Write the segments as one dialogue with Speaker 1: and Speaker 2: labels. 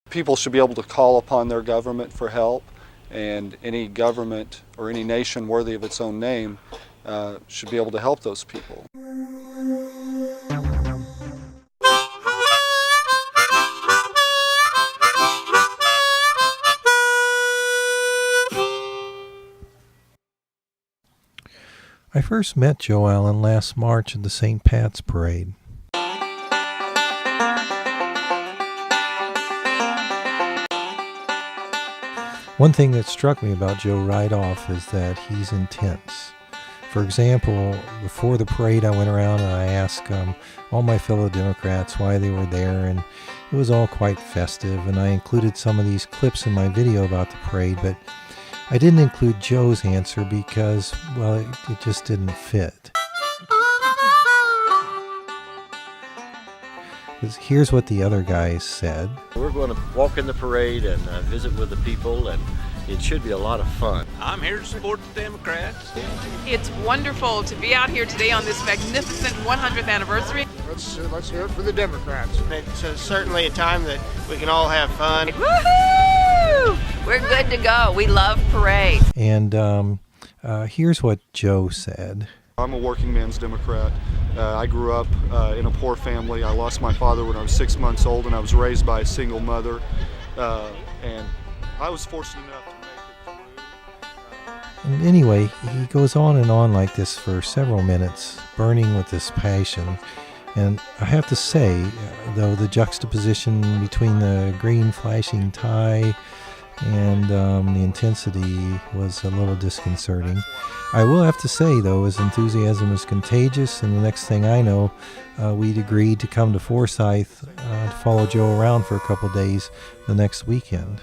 Speaker 1: People should be able to call upon their government for help, and any government or any nation worthy of its own name should be able to help those people.
Speaker 2: I first met Joe Allen last March at the St. Pat's Parade. One thing that struck me about Joe right off is that he's intense. For example, before the parade I went around and I asked all my fellow Democrats why they were there, and it was all quite festive, and I included some of these clips in my video about the parade, but I didn't include Joe's answer because, well, it just didn't fit. Here's what the other guys said.
Speaker 3: We're going to walk in the parade and visit with the people, and it should be a lot of fun.
Speaker 4: I'm here to support the Democrats.
Speaker 5: It's wonderful to be out here today on this magnificent 100th anniversary.
Speaker 6: Let's hear it for the Democrats.
Speaker 7: It's certainly a time that we can all have fun.
Speaker 5: Woohoo! We're good to go. We love parades.
Speaker 2: And here's what Joe said.
Speaker 1: I'm a working man's Democrat. I grew up in a poor family. I lost my father when I was 6 months old, and I was raised by a single mother. And I was fortunate enough to make it through.
Speaker 2: And anyway, he goes on and on like this for several minutes, burning with this passion. And I have to say, though, the juxtaposition between the green flashing tie and the intensity was a little disconcerting. I will have to say, though, his enthusiasm is contagious, and the next thing I know, we'd agreed to come to Forsyth to follow Joe around for a couple days the next weekend,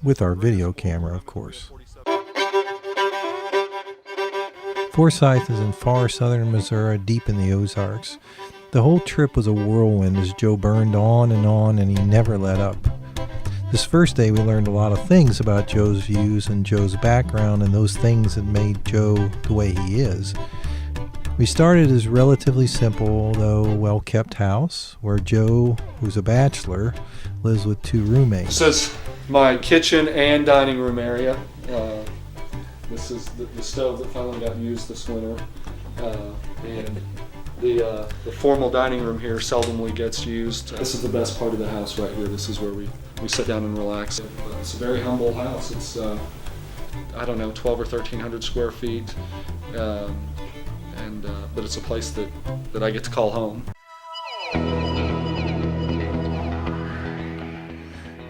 Speaker 2: with our video camera, of course. Forsyth is in far southern Missouri, deep in the Ozarks. The whole trip was a whirlwind as Joe burned on, and he never let up. This first day we learned a lot of things about Joe's views and Joe's background and those things that made Joe the way he is. We started his relatively simple, though well-kept house, where Joe, who's a bachelor, lives with 2 roommates.
Speaker 1: This is my kitchen and dining room area. This is the stove that finally got used this winter. And the formal dining room here seldomly gets used. This is the best part of the house right here. This is where we sit down and relax. It's a very humble house. It's, I don't know, 12 or 1,300 square feet. But it's a place that I get to call home.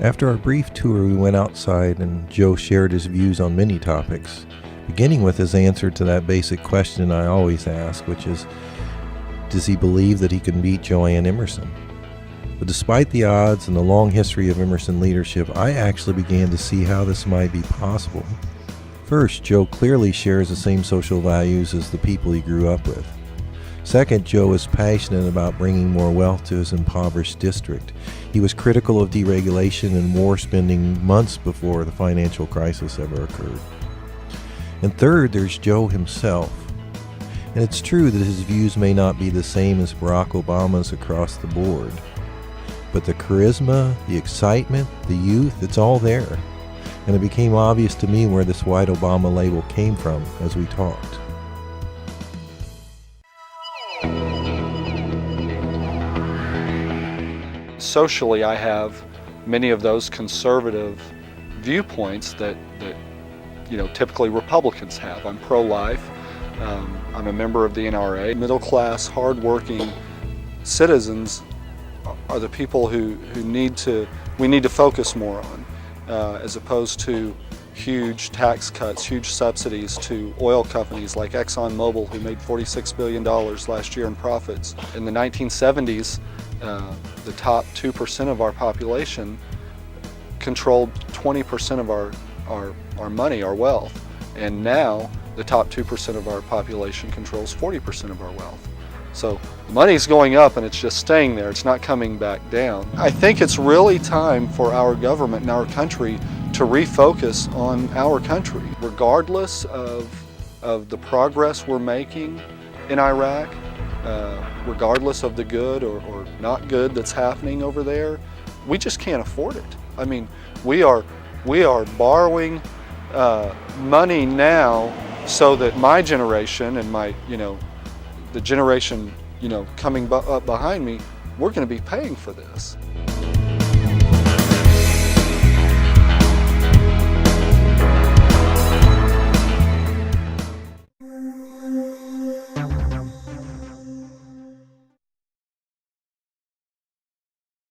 Speaker 2: After our brief tour, we went outside and Joe shared his views on many topics, beginning with his answer to that basic question I always ask, which is, does he believe that he can beat Joanne Emerson? But despite the odds and the long history of Emerson leadership, I actually began to see how this might be possible. First, Joe clearly shares the same social values as the people he grew up with. Second, Joe is passionate about bringing more wealth to his impoverished district. He was critical of deregulation and war spending months before the financial crisis ever occurred. And third, there's Joe himself. And it's true that his views may not be the same as Barack Obama's across the board. But the charisma, the excitement, the youth, it's all there. And it became obvious to me where this white Obama label came from as we talked.
Speaker 1: Socially, I have many of those conservative viewpoints that typically Republicans have. I'm pro-life. I'm a member of the NRA. Middle-class, hard-working citizens are the people who we need to focus more on, as opposed to huge tax cuts, huge subsidies to oil companies like ExxonMobil, who made $46 billion last year in profits. In the 1970s, the top 2% of our population controlled 20% of our money, our wealth. And now the top 2% of our population controls 40% of our wealth. So the money's going up and it's just staying there. It's not coming back down. I think it's really time for our government and our country to refocus on our country. Regardless of the progress we're making in Iraq, regardless of the good or not good that's happening over there, we just can't afford it. I mean, we are borrowing money now so that my generation and my, the generation, coming up behind me, we're going to be paying for this.